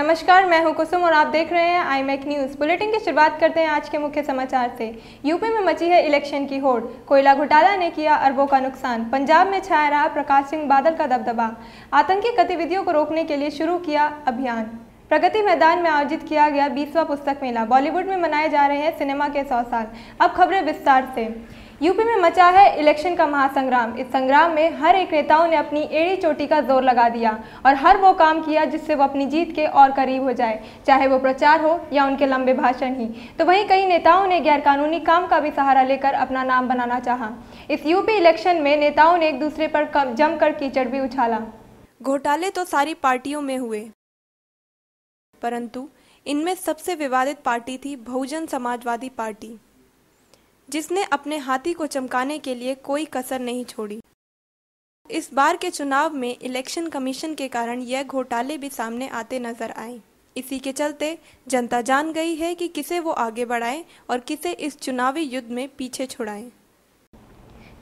नमस्कार, मैं हूं कुसुम और आप देख रहे हैं IMAC न्यूज़। बुलेटिन की शुरुआत करते हैं आज के मुख्य समाचार से। यूपी में मची है इलेक्शन की होड़, कोयला घोटाला ने किया अरबों का नुकसान। पंजाब में छाया रहा प्रकाश सिंह बादल का दबदबा। आतंकी गतिविधियों को रोकने के लिए शुरू किया अभियान। प्रगति मैदान में आयोजित किया गया 20वां पुस्तक मेला। बॉलीवुड में मनाए जा रहे हैं सिनेमा के 100 साल। अब खबरें विस्तार से। यूपी में मचा है इलेक्शन का महासंग्राम। इस संग्राम में हर एक नेताओं ने अपनी एड़ी चोटी का जोर लगा दिया और हर वो काम किया जिससे वो अपनी जीत के और करीब हो जाए, चाहे वो प्रचार हो या उनके लंबे भाषण ही। तो वहीं कई नेताओं ने गैरकानूनी काम का भी सहारा लेकर अपना नाम बनाना चाहा। इस यूपी इलेक्शन में नेताओं ने एक दूसरे पर जमकर कीचड़ भी उछाला। घोटाले तो सारी पार्टियों में हुए, परंतु इनमें सबसे विवादित पार्टी थी बहुजन समाजवादी पार्टी, जिसने अपने हाथी को चमकाने के लिए कोई कसर नहीं छोड़ी। इस बार के चुनाव में इलेक्शन कमीशन के कारण यह घोटाले भी सामने आते नजर आए। इसी के चलते जनता जान गई है कि किसे वो आगे बढ़ाए और किसे इस चुनावी युद्ध में पीछे छुड़ाए।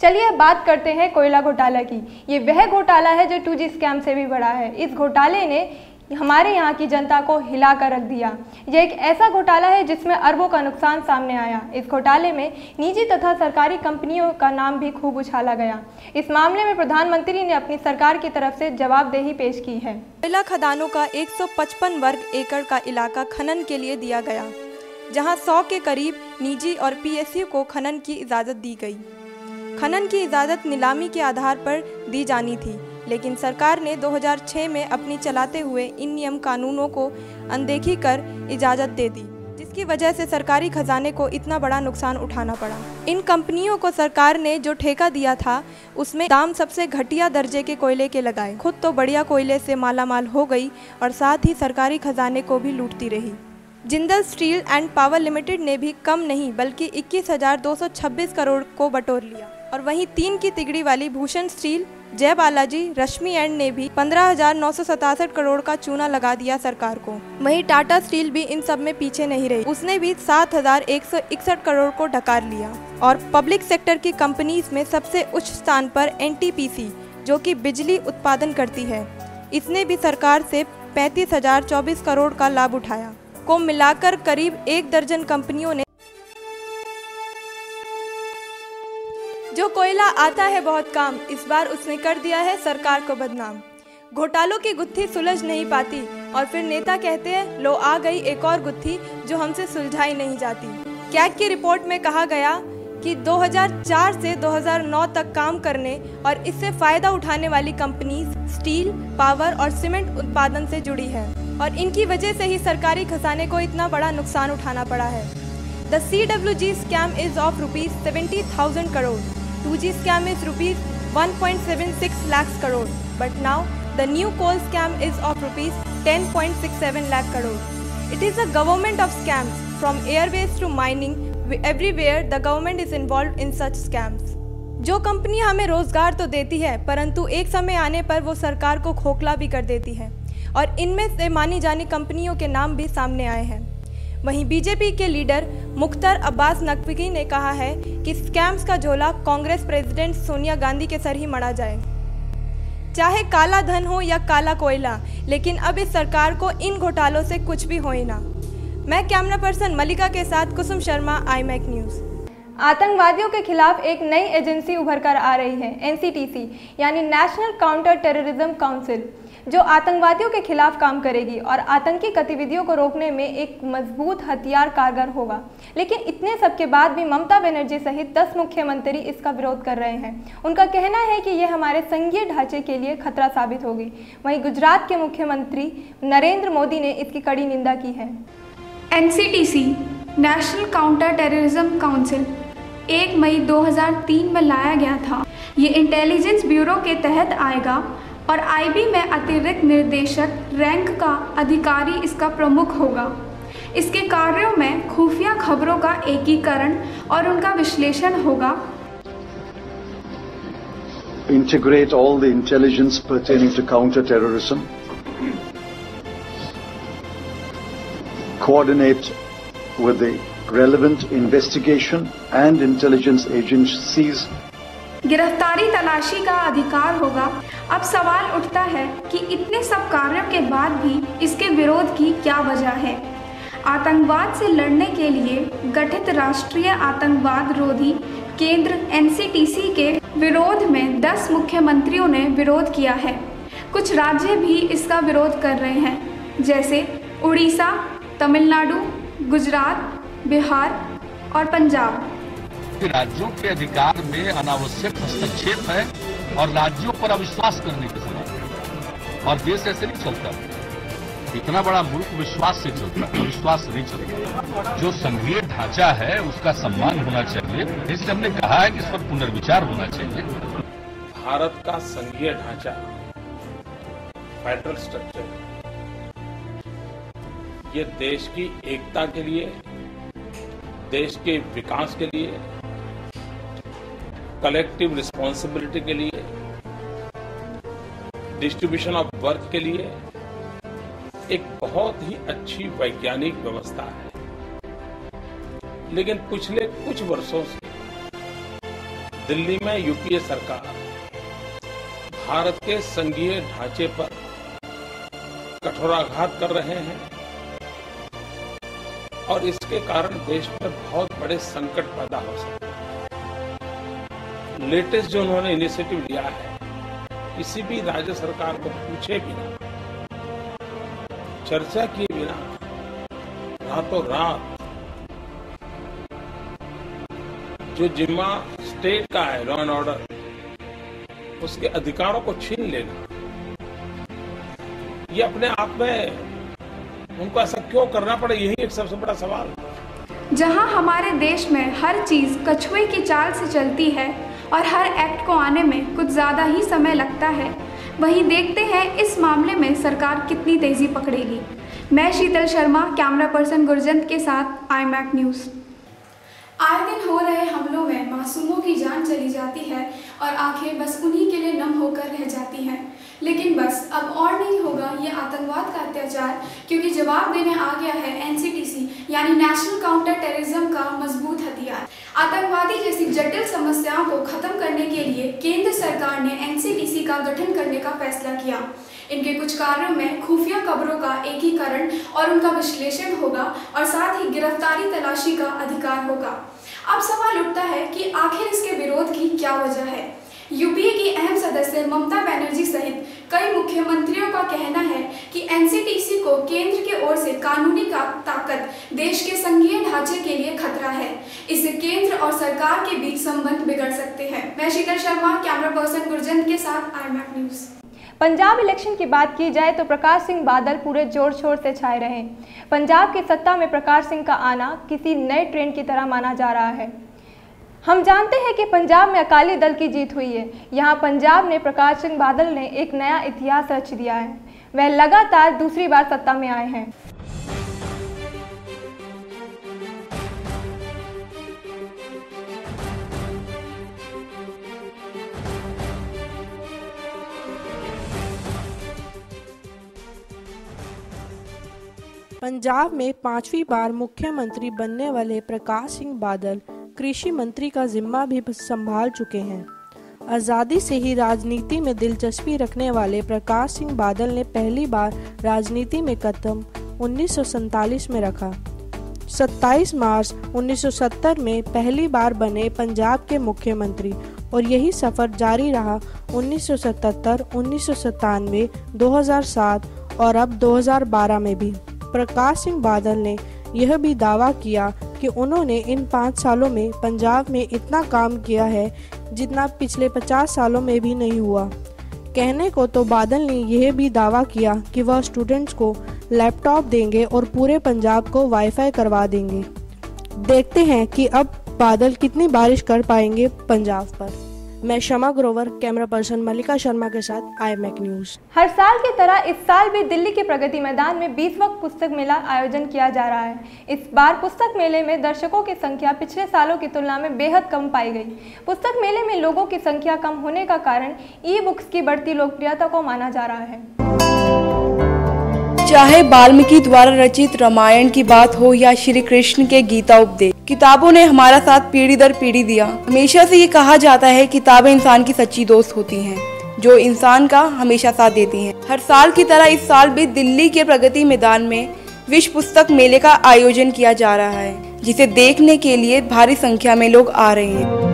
चलिए अब बात करते हैं कोयला घोटाला की। ये वह घोटाला है जो 2G स्कैम से भी बड़ा है। इस घोटाले ने हमारे यहाँ की जनता को हिला कर रख दिया। यह एक ऐसा घोटाला है जिसमें अरबों का नुकसान सामने आया। इस घोटाले में निजी तथा सरकारी कंपनियों का नाम भी खूब उछाला गया। इस मामले में प्रधानमंत्री ने अपनी सरकार की तरफ से जवाबदेही पेश की है। कोयला खदानों का 155 वर्ग एकड़ का इलाका खनन के लिए दिया गया, जहाँ 100 के करीब निजी और PSU को खनन की इजाज़त दी गई। खनन की इजाज़त नीलामी के आधार पर दी जानी थी, लेकिन सरकार ने 2006 में अपनी चलाते हुए इन नियम कानूनों को अनदेखी कर इजाज़त दे दी, जिसकी वजह से सरकारी खजाने को इतना बड़ा नुकसान उठाना पड़ा। इन कंपनियों को सरकार ने जो ठेका दिया था उसमें दाम सबसे घटिया दर्जे के कोयले के लगाए। खुद तो बढ़िया कोयले से मालामाल हो गई और साथ ही सरकारी खजाने को भी लूटती रही। Jindal steel and power limited ने भी कम नहीं बल्कि 21,226 करोड़ को बटोर लिया। और वहीं 3 की तिगड़ी वाली भूषण स्टील, जय बालाजी, रश्मि एंड ने भी 15,967 करोड़ का चूना लगा दिया सरकार को। वहीं टाटा स्टील भी इन सब में पीछे नहीं रही, उसने भी 7,161 करोड़ को ढकार लिया। और पब्लिक सेक्टर की कंपनीज में सबसे उच्च स्थान पर NTPC, जो कि बिजली उत्पादन करती है, इसने भी सरकार से 35,024 करोड़ का लाभ उठाया। को मिलाकर करीब 1 दर्जन कंपनियों ने जो कोयला आता है बहुत काम, इस बार उसने कर दिया है सरकार को बदनाम। घोटालों की गुत्थी सुलझ नहीं पाती और फिर नेता कहते हैं लो आ गई एक और गुत्थी जो हमसे सुलझाई नहीं जाती। कैग की रिपोर्ट में कहा गया कि 2004 से 2009 तक काम करने और इससे फायदा उठाने वाली कंपनी स्टील, पावर और सीमेंट उत्पादन से जुड़ी है और इनकी वजह से ही सरकारी खजाने को इतना बड़ा नुकसान उठाना पड़ा है। The CWG scam is of ₹70,000 crore. 2G scam is ₹1.76 lakhs crore, but now the new coal scam is of ₹10.67 lakh crore. It is a government of scams, from airways to mining. Everywhere the government is involved in such scams. जो company हमें रोजगार तो देती है, परंतु एक समय आने पर वो सरकार को खोखला भी कर देती है और इनमें से मानी जानी कंपनियों के नाम भी सामने आए हैं। वहीं बीजेपी के लीडर मुख्तार अब्बास नकवी ने कहा है कि स्कैम्स का झोला कांग्रेस प्रेसिडेंट सोनिया गांधी के सर ही मढ़ा जाए। चाहे काला धन हो या काला कोयला, लेकिन अब इस सरकार को इन घोटालों से कुछ भी होए ना। मैं कैमरा पर्सन मलिका के साथ कुसुम शर्मा, IMAC न्यूज़। आतंकवादियों के खिलाफ एक नई एजेंसी उभर कर आ रही है, NCTC यानी नेशनल काउंटर टेररिज्म काउंसिल, जो आतंकवादियों के खिलाफ काम करेगी और आतंकी गतिविधियों को रोकने में एक मजबूत हथियार कारगर होगा। लेकिन इतने सब के बाद भी ममता बनर्जी सहित 10 मुख्यमंत्री इसका विरोध कर रहे हैं। उनका कहना है कि यह हमारे संघीय ढांचे के लिए खतरा साबित होगी। वहीं गुजरात के मुख्यमंत्री नरेंद्र मोदी ने इसकी कड़ी निंदा की है। NCTC national counter terrorism council 1 मई 2003 में लाया गया था। ये इंटेलिजेंस ब्यूरो के तहत आएगा और IB में अतिरिक्त निर्देशक रैंक का अधिकारी इसका प्रमुख होगा। इसके कार्यों में खुफिया खबरों का एकीकरण और उनका विश्लेषण होगा। Integrate all the intelligence pertaining to counter-terrorism. Coordinate with the relevant investigation and intelligence agencies. गिरफ्तारी तलाशी का अधिकार होगा अब सवाल उठता है कि इतने सब कार्यों के बाद भी इसके विरोध की क्या वजह है। आतंकवाद से लड़ने के लिए गठित राष्ट्रीय आतंकवाद रोधी केंद्र NCTC के विरोध में 10 मुख्यमंत्रियों ने विरोध किया है। कुछ राज्य भी इसका विरोध कर रहे हैं, जैसे उड़ीसा, तमिलनाडु, गुजरात, बिहार और पंजाब। राज्यों के अधिकार में अनावश्यक हस्तक्षेप है और राज्यों पर अविश्वास करने के समान, और देश ऐसे नहीं चलता। इतना बड़ा मुल्क विश्वास से चलता है, अविश्वास नहीं चलता। जो संघीय ढांचा है उसका सम्मान होना चाहिए, इसलिए हमने कहा है कि इस पर पुनर्विचार होना चाहिए। भारत का संघीय ढांचा, फेडरल स्ट्रक्चर, ये देश की एकता के लिए, देश के विकास के लिए, कलेक्टिव रिस्पॉन्सिबिलिटी के लिए, डिस्ट्रीब्यूशन ऑफ वर्क के लिए एक बहुत ही अच्छी वैज्ञानिक व्यवस्था है। लेकिन पिछले कुछ वर्षों से दिल्ली में यूपीए सरकार भारत के संघीय ढांचे पर कठोराघात कर रहे हैं और इसके कारण देश में बहुत बड़े संकट पैदा हो सकते हैं। लेटेस्ट जो उन्होंने इनिशिएटिव लिया है, किसी भी राज्य सरकार को पूछे बिना, चर्चा किए बिना, रातों रात जो जिम्मा स्टेट का है लॉ एंड ऑर्डर, उसके अधिकारों को छीन लेना, ये अपने आप में उनको ऐसा क्यों करना पड़े, यही एक सबसे बड़ा सवाल। जहां हमारे देश में हर चीज कछुए की चाल से चलती है और हर एक्ट को आने में कुछ ज़्यादा ही समय लगता है, वहीं देखते हैं इस मामले में सरकार कितनी तेज़ी पकड़ेगी। मैं शीतल शर्मा, कैमरा पर्सन गुरजंत के साथ IMAC न्यूज़। आए दिन हो रहे हमलों में मासूमों की जान चली जाती है और आंखें बस उन्हीं के लिए नम होकर रह जाती हैं। लेकिन बस अब और नहीं होगा ये आतंकवाद का अत्याचार, क्योंकि जवाब देने आ गया है NCTC यानी नेशनल काउंटर टेररिज्म का मजबूत हथियार। आतंकवादी जैसी जटिल समस्याओं को खत्म करने के लिए केंद्र सरकार ने NCTC का गठन करने का फैसला किया। इनके कुछ कार्यों में खुफिया खबरों का एकीकरण और उनका विश्लेषण होगा और साथ ही गिरफ्तारी तलाशी का अधिकार होगा। अब सवाल उठता है कि आखिर इसके विरोध की क्या वजह है। यूपीए की अहम सदस्य ममता बनर्जी सहित कई मुख्यमंत्रियों का कहना है कि NCTC को केंद्र की ओर से कानूनी ताकत देश के संघीय ढांचे के लिए खतरा है। इससे केंद्र और सरकार के बीच संबंध बिगड़ सकते हैं। मैं शीतल शर्मा, कैमरा पर्सन गुरजंत के साथ IMAC न्यूज़। पंजाब इलेक्शन की बात की जाए तो प्रकाश सिंह बादल पूरे जोर शोर से छाए रहे। पंजाब की सत्ता में प्रकाश सिंह का आना किसी नए ट्रेंड की तरह माना जा रहा है। हम जानते हैं कि पंजाब में अकाली दल की जीत हुई है। यहाँ पंजाब ने प्रकाश सिंह बादल ने एक नया इतिहास रच दिया है। वह लगातार दूसरी बार सत्ता में आए हैं। पंजाब में 5वीं बार मुख्यमंत्री बनने वाले प्रकाश सिंह बादल कृषि मंत्री का जिम्मा भी संभाल चुके हैं। आज़ादी से ही राजनीति में दिलचस्पी रखने वाले प्रकाश सिंह बादल ने पहली बार राजनीति में कदम 1947 में रखा। 27 मार्च 1970 में पहली बार बने पंजाब के मुख्यमंत्री और यही सफर जारी रहा 1977, 1997, 2007 और अब 2012 में भी। प्रकाश सिंह बादल ने यह भी दावा किया कि उन्होंने इन 5 सालों में पंजाब में इतना काम किया है जितना पिछले 50 सालों में भी नहीं हुआ। कहने को तो बादल ने यह भी दावा किया कि वह स्टूडेंट्स को लैपटॉप देंगे और पूरे पंजाब को वाईफाई करवा देंगे। देखते हैं कि अब बादल कितनी बारिश कर पाएंगे पंजाब पर। मैं शमा ग्रोवर, कैमरा पर्सन मल्लिका शर्मा के साथ IMAC न्यूज़। हर साल की तरह इस साल भी दिल्ली के प्रगति मैदान में 20वां पुस्तक मेला आयोजन किया जा रहा है। इस बार पुस्तक मेले में दर्शकों की संख्या पिछले सालों की तुलना में बेहद कम पाई गई। पुस्तक मेले में लोगों की संख्या कम होने का कारण ई-बुक्स की बढ़ती लोकप्रियता को माना जा रहा है। चाहे वाल्मीकि द्वारा रचित रामायण की बात हो या श्री कृष्ण के गीता उपदेश, किताबों ने हमारा साथ पीढ़ी दर पीढ़ी दिया। हमेशा से ये कहा जाता है किताबें इंसान की सच्ची दोस्त होती हैं। जो इंसान का हमेशा साथ देती हैं। हर साल की तरह इस साल भी दिल्ली के प्रगति मैदान में विश्व पुस्तक मेले का आयोजन किया जा रहा है, जिसे देखने के लिए भारी संख्या में लोग आ रहे हैं।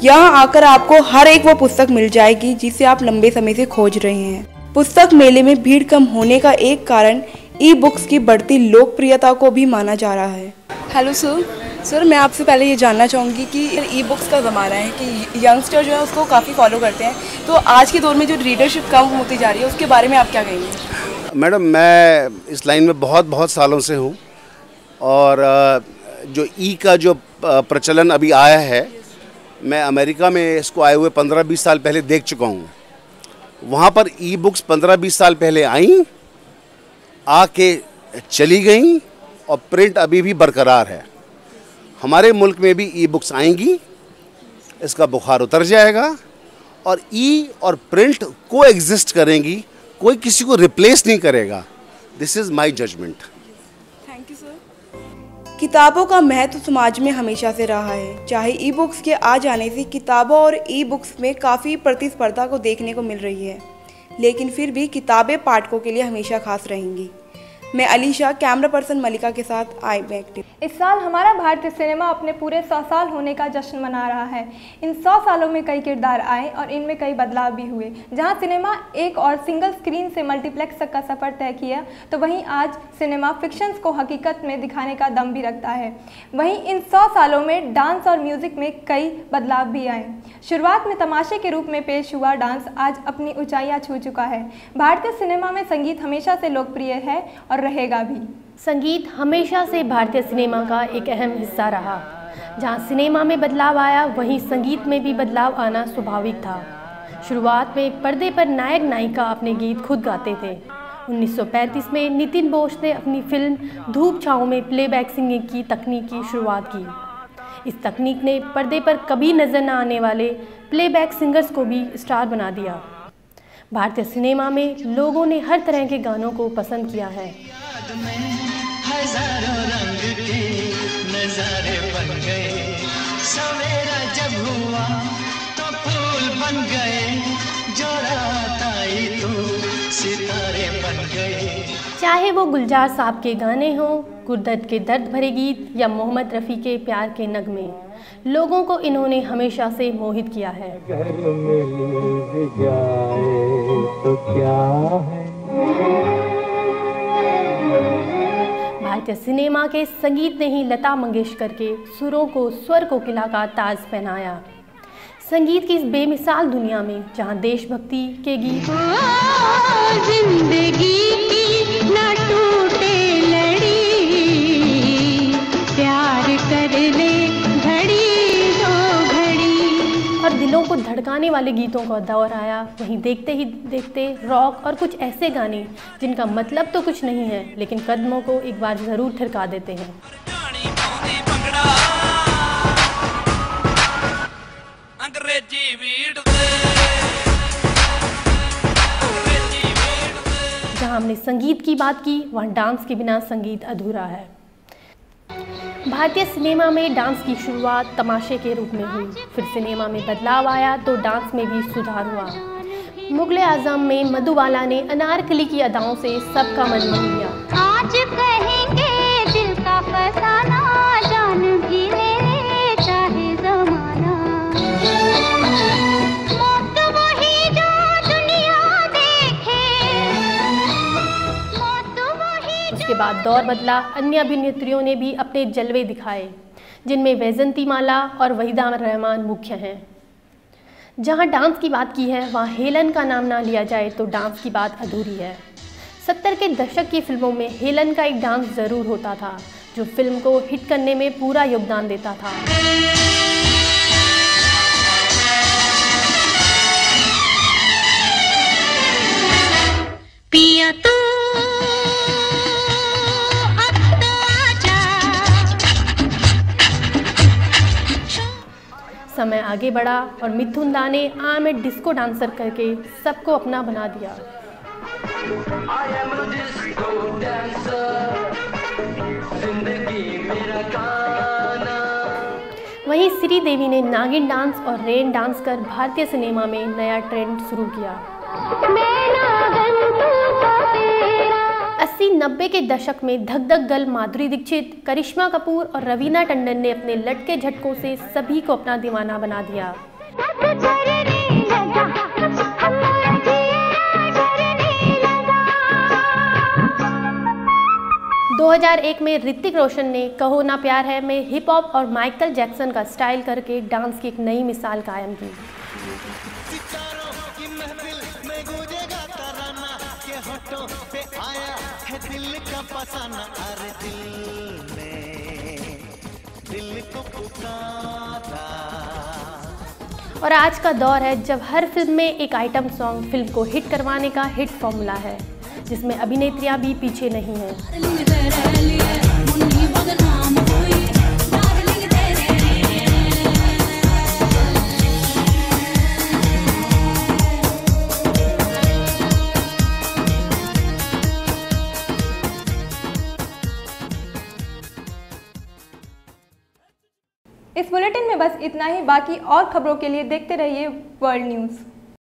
यहाँ आकर आपको हर एक वो पुस्तक मिल जाएगी जिसे आप लंबे समय से खोज रहे हैं। पुस्तक मेले में भीड़ कम होने का एक कारण ई बुक्स की बढ़ती लोकप्रियता को भी माना जा रहा है। हेलो सर, मैं आपसे पहले ये जानना चाहूँगी कि ई बुक्स का ज़माना है कि यंगस्टर जो है उसको काफ़ी फॉलो करते हैं, तो आज के दौर में जो रीडरशिप कम होती जा रही है उसके बारे में आप क्या कहेंगे? मैडम, मैं इस लाइन में बहुत सालों से हूँ और जो ई का जो प्रचलन अभी आया है, मैं अमेरिका में इसको आए हुए 15-20 साल पहले देख चुका हूँ। वहाँ पर ई बुक्स 15-20 साल पहले आईं, आके चली गईं और प्रिंट अभी भी बरकरार है। हमारे मुल्क में भी ई बुक्स आएंगी, इसका बुखार उतर जाएगा और ई और प्रिंट को एग्जिस्ट करेंगी, कोई किसी को रिप्लेस नहीं करेगा। This is my judgment. Thank you sir. किताबों का महत्व समाज में हमेशा से रहा है। चाहे ई बुक्स के आ जाने से किताबों और ई बुक्स में काफ़ी प्रतिस्पर्धा को देखने को मिल रही है, लेकिन फिर भी किताबें पाठकों के लिए हमेशा खास रहेंगी। मैं अलीशा, कैमरा पर्सन मलिका के साथ IMAC एक्टिव। इस साल हमारा भारतीय सिनेमा अपने पूरे 100 साल होने का जश्न मना रहा है। इन 100 सालों में कई किरदार आए और इनमें कई बदलाव भी हुए। जहां सिनेमा एक और सिंगल स्क्रीन से मल्टीप्लेक्स तक का सफ़र तय किया, तो वहीं आज सिनेमा फिक्शंस को हकीकत में दिखाने का दम भी रखता है। वहीं इन 100 सालों में डांस और म्यूज़िक में कई बदलाव भी आए। शुरुआत में तमाशे के रूप में पेश हुआ डांस आज अपनी ऊंचाइयां छू चुका है। भारतीय सिनेमा में संगीत हमेशा से लोकप्रिय है और रहेगा भी। संगीत हमेशा से भारतीय सिनेमा का एक अहम हिस्सा रहा। जहां सिनेमा में बदलाव आया, वहीं संगीत में भी बदलाव आना स्वाभाविक था। शुरुआत में पर्दे पर नायक नायिका अपने गीत खुद गाते थे। 1935 में नितिन बोस ने अपनी फिल्म धूप छाँव में प्लेबैक सिंगिंग की तकनीक की शुरुआत की। इस तकनीक ने पर्दे पर कभी नजर न आने वाले प्लेबैक सिंगर्स को भी स्टार बना दिया। भारतीय सिनेमा में लोगों ने हर तरह के गानों को पसंद किया है। हजारों रंग के नजारे बन गए, सवेरा जब हुआ तो फूल बन गए, जो रात आई तो सितारे बन गए। चाहे वो गुलजार साहब के गाने हों, गुरदर्द के दर्द भरे गीत या मोहम्मद रफ़ी के प्यार के नगमे, लोगों को इन्होंने हमेशा से मोहित किया है। घर मिल जाए तो क्या है। भारतीय सिनेमा के संगीत ने ही लता मंगेशकर के सुरों को स्वर कोकिला का ताज पहनाया। संगीत की इस बेमिसाल दुनिया में जहां देशभक्ति के गीत जिंदगी की न टूटे लड़ी, प्यार कर ले घड़ी दो घड़ी, और दिलों को धड़काने वाले गीतों का दौर आया, वहीं देखते ही देखते रॉक और कुछ ऐसे गाने जिनका मतलब तो कुछ नहीं है, लेकिन कदमों को एक बार ज़रूर थिरका देते हैं। जहां हमने संगीत की बात की, वहां डांस के बिना संगीत अधूरा है। भारतीय सिनेमा में डांस की शुरुआत तमाशे के रूप में हुई, फिर सिनेमा में बदलाव आया तो डांस में भी सुधार हुआ। मुगले आजम में मधुबाला ने अनारकली की अदाओं से सबका मन मोह लिया। आज कहेंगे दिल का फसाना, जान भी ले चाहे जमाना, मौत वही जो दुनिया देखे, मौत वही। उसके बाद दौर बदला, अन्य अभिनेत्रियों ने भी अपने जलवे दिखाए, जिनमें वैजंती माला और वहीदा रहमान मुख्य हैं। जहां डांस की बात की है, वहां हेलन का नाम ना लिया जाए तो डांस की बात अधूरी है। 70 के दशक की फिल्मों में हेलन का एक डांस ज़रूर होता था, जो फिल्म को हिट करने में पूरा योगदान देता था। पिया तू अब तो आजा। समय आगे बढ़ा और मिथुन दा ने I am a disco dancer करके सबको अपना बना दिया। वहीं श्रीदेवी ने नागिन डांस और रेन डांस कर भारतीय सिनेमा में नया ट्रेंड शुरू किया। 80-90 के दशक में धक धक गर्ल माधुरी दीक्षित, करिश्मा कपूर और रवीना टंडन ने अपने लटके झटकों से सभी को अपना दीवाना बना दिया। 2001 में ऋतिक रोशन ने कहो ना प्यार है में हिप हॉप और माइकल जैक्सन का स्टाइल करके डांस की एक नई मिसाल कायम की। और आज का दौर है जब हर फिल्म में एक आइटम सॉन्ग फिल्म को हिट करवाने का हिट फॉर्मूला है, जिसमें अभिनेत्रियां भी पीछे नहीं हैं। इस बुलेटिन में बस इतना ही। बाकी और खबरों के लिए देखते रहिए वर्ल्ड न्यूज़।